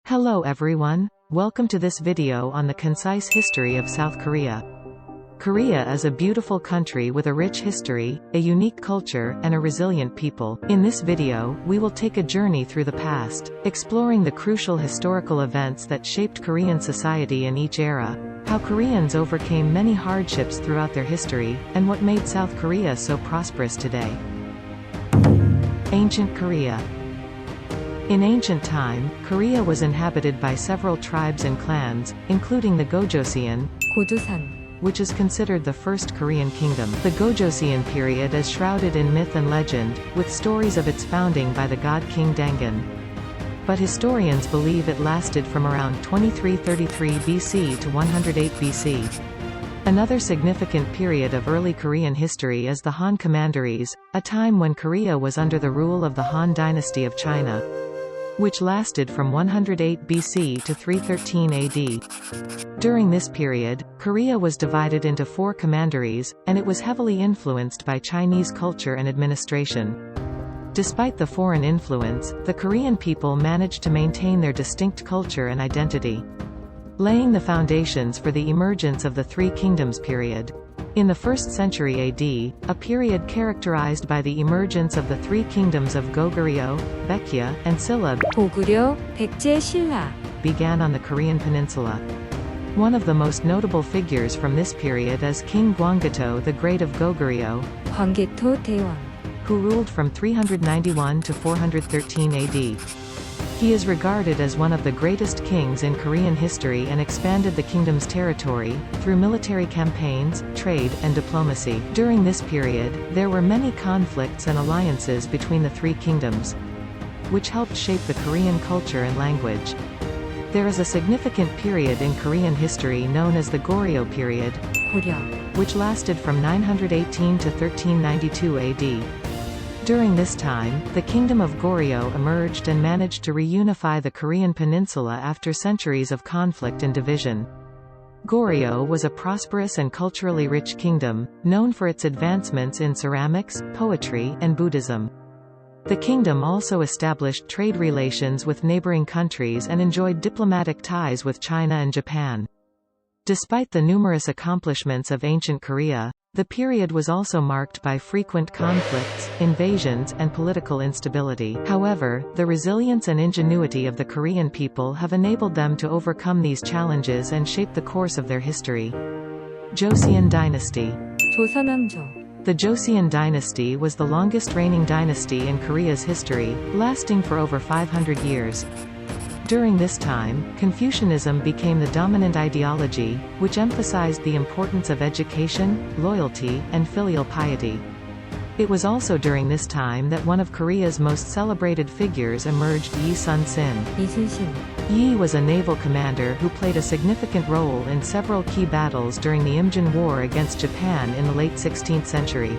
Hello everyone, welcome to this video on the concise history of South Korea. Korea is a beautiful country with a rich history, a unique culture, and a resilient people. In this video, we will take a journey through the past, exploring the crucial historical events that shaped Korean society in each era, how Koreans overcame many hardships throughout their history, and what made South Korea so prosperous today. Ancient Korea. In ancient time, Korea was inhabited by several tribes and clans, including the Gojoseon, which is considered the first Korean kingdom. The Gojoseon period is shrouded in myth and legend, with stories of its founding by the god King Dangun. But historians believe it lasted from around 2333 BC to 108 BC. Another significant period of early Korean history is the Han Commanderies, a time when Korea was under the rule of the Han dynasty of China, which lasted from 108 BC to 313 AD. During this period, Korea was divided into 4 commanderies, and it was heavily influenced by Chinese culture and administration. Despite the foreign influence, the Korean people managed to maintain their distinct culture and identity, laying the foundations for the emergence of the Three Kingdoms period. In the 1st century AD, a period characterized by the emergence of the three kingdoms of Goguryeo, Baekje, and Silla began on the Korean peninsula. One of the most notable figures from this period is King Gwanggaeto the Great of Goguryeo, who ruled from 391 to 413 AD. He is regarded as one of the greatest kings in Korean history and expanded the kingdom's territory, through military campaigns, trade, and diplomacy. During this period, there were many conflicts and alliances between the three kingdoms, which helped shape the Korean culture and language. There is a significant period in Korean history known as the Goryeo period, which lasted from 918 to 1392 AD. During this time, the Kingdom of Goryeo emerged and managed to reunify the Korean peninsula after centuries of conflict and division. Goryeo was a prosperous and culturally rich kingdom, known for its advancements in ceramics, poetry, and Buddhism. The kingdom also established trade relations with neighboring countries and enjoyed diplomatic ties with China and Japan. Despite the numerous accomplishments of ancient Korea, the period was also marked by frequent conflicts, invasions, and political instability. However, the resilience and ingenuity of the Korean people have enabled them to overcome these challenges and shape the course of their history. Joseon Dynasty. The Joseon dynasty was the longest reigning dynasty in Korea's history, lasting for over 500 years. During this time, Confucianism became the dominant ideology, which emphasized the importance of education, loyalty, and filial piety. It was also during this time that one of Korea's most celebrated figures emerged, Yi Sun-sin. Yi was a naval commander who played a significant role in several key battles during the Imjin War against Japan in the late 16th century.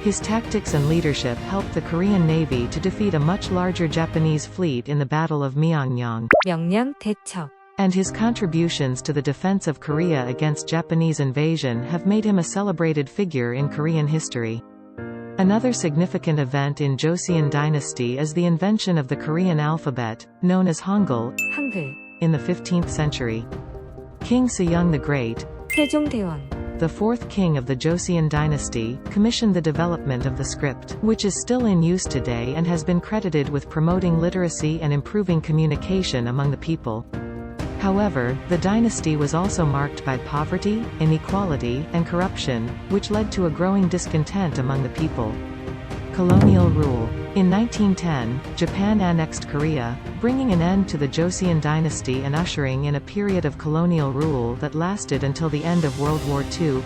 His tactics and leadership helped the Korean Navy to defeat a much larger Japanese fleet in the Battle of Myeongnyang. And his contributions to the defense of Korea against Japanese invasion have made him a celebrated figure in Korean history. Another significant event in Joseon dynasty is the invention of the Korean alphabet, known as Hangul, in the 15th century. King Sejong the Great, the fourth king of the Joseon dynasty, commissioned the development of the script, which is still in use today and has been credited with promoting literacy and improving communication among the people. However, the dynasty was also marked by poverty, inequality, and corruption, which led to a growing discontent among the people. Colonial rule. In 1910, Japan annexed Korea, bringing an end to the Joseon dynasty and ushering in a period of colonial rule that lasted until the end of World War II.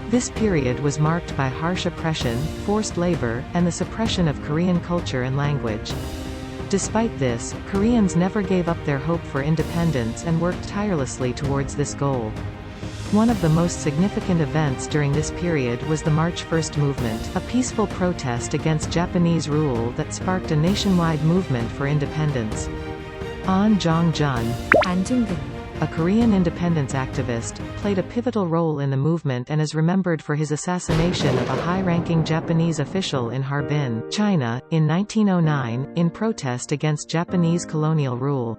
This period was marked by harsh oppression, forced labor, and the suppression of Korean culture and language. Despite this, Koreans never gave up their hope for independence and worked tirelessly towards this goal. One of the most significant events during this period was the March 1st movement, a peaceful protest against Japanese rule that sparked a nationwide movement for independence. An Jong-jun, a Korean independence activist, played a pivotal role in the movement and is remembered for his assassination of a high-ranking Japanese official in Harbin, China, in 1909, in protest against Japanese colonial rule.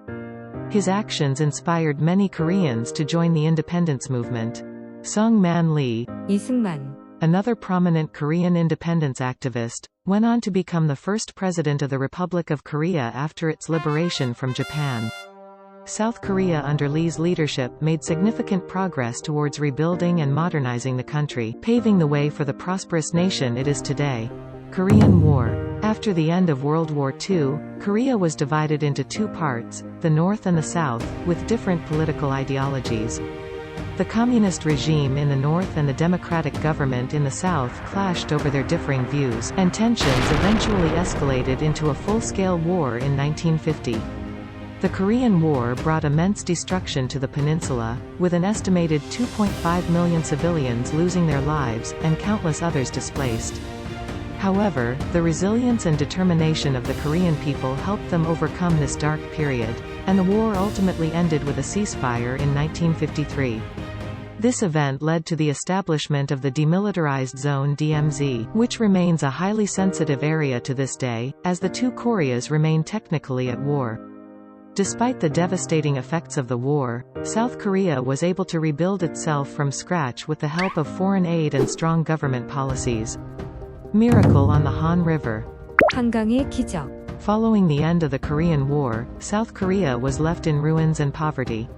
His actions inspired many Koreans to join the independence movement. Sung-man Lee, 이승만, another prominent Korean independence activist, went on to become the first president of the Republic of Korea after its liberation from Japan. South Korea under Lee's leadership made significant progress towards rebuilding and modernizing the country, paving the way for the prosperous nation it is today. Korean War. After the end of World War II, Korea was divided into two parts, the North and the South, with different political ideologies. The communist regime in the North and the democratic government in the South clashed over their differing views, and tensions eventually escalated into a full-scale war in 1950. The Korean War brought immense destruction to the peninsula, with an estimated 2.5 million civilians losing their lives, and countless others displaced. However, the resilience and determination of the Korean people helped them overcome this dark period, and the war ultimately ended with a ceasefire in 1953. This event led to the establishment of the Demilitarized Zone DMZ, which remains a highly sensitive area to this day, as the two Koreas remain technically at war. Despite the devastating effects of the war, South Korea was able to rebuild itself from scratch with the help of foreign aid and strong government policies. Miracle on the Han River. 한강의 기적. Following the end of the Korean War, South Korea was left in ruins and poverty.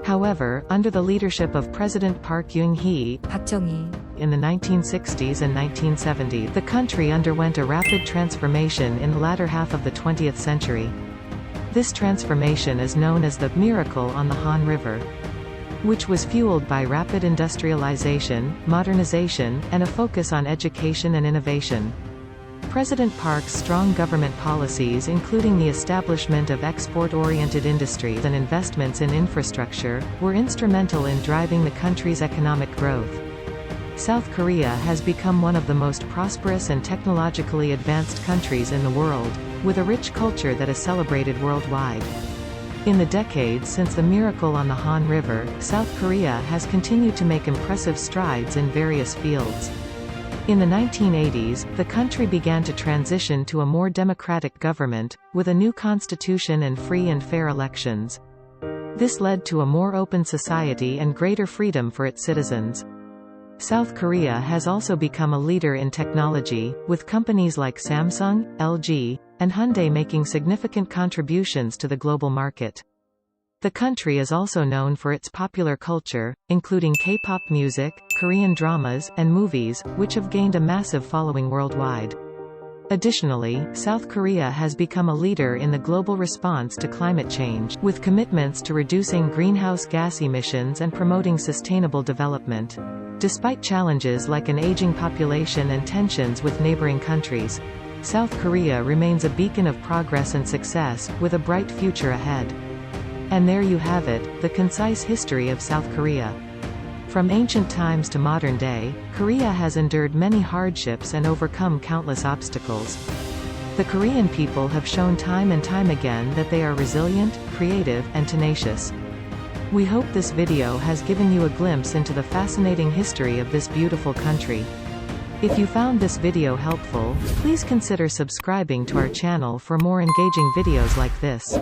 However, under the leadership of President Park Geun-hye, 박정희, in the 1960s and 1970s, the country underwent a rapid transformation in the latter half of the 20th century. This transformation is known as the Miracle on the Han River, which was fueled by rapid industrialization, modernization, and a focus on education and innovation. President Park's strong government policies, including the establishment of export-oriented industries and investments in infrastructure, were instrumental in driving the country's economic growth. South Korea has become one of the most prosperous and technologically advanced countries in the world, with a rich culture that is celebrated worldwide. In the decades since the Miracle on the Han River, South Korea has continued to make impressive strides in various fields. In the 1980s, the country began to transition to a more democratic government, with a new constitution and free and fair elections. This led to a more open society and greater freedom for its citizens. South Korea has also become a leader in technology, with companies like Samsung, LG, and Hyundai making significant contributions to the global market. The country is also known for its popular culture, including K-pop music, Korean dramas, and movies, which have gained a massive following worldwide. Additionally, South Korea has become a leader in the global response to climate change, with commitments to reducing greenhouse gas emissions and promoting sustainable development. Despite challenges like an aging population and tensions with neighboring countries, South Korea remains a beacon of progress and success, with a bright future ahead. And there you have it, the concise history of South Korea. From ancient times to modern day, Korea has endured many hardships and overcome countless obstacles. The Korean people have shown time and time again that they are resilient, creative, and tenacious. We hope this video has given you a glimpse into the fascinating history of this beautiful country. If you found this video helpful, please consider subscribing to our channel for more engaging videos like this.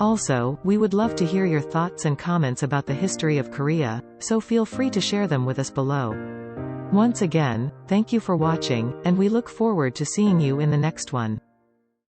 Also, we would love to hear your thoughts and comments about the history of Korea, so feel free to share them with us below. Once again, thank you for watching, and we look forward to seeing you in the next one.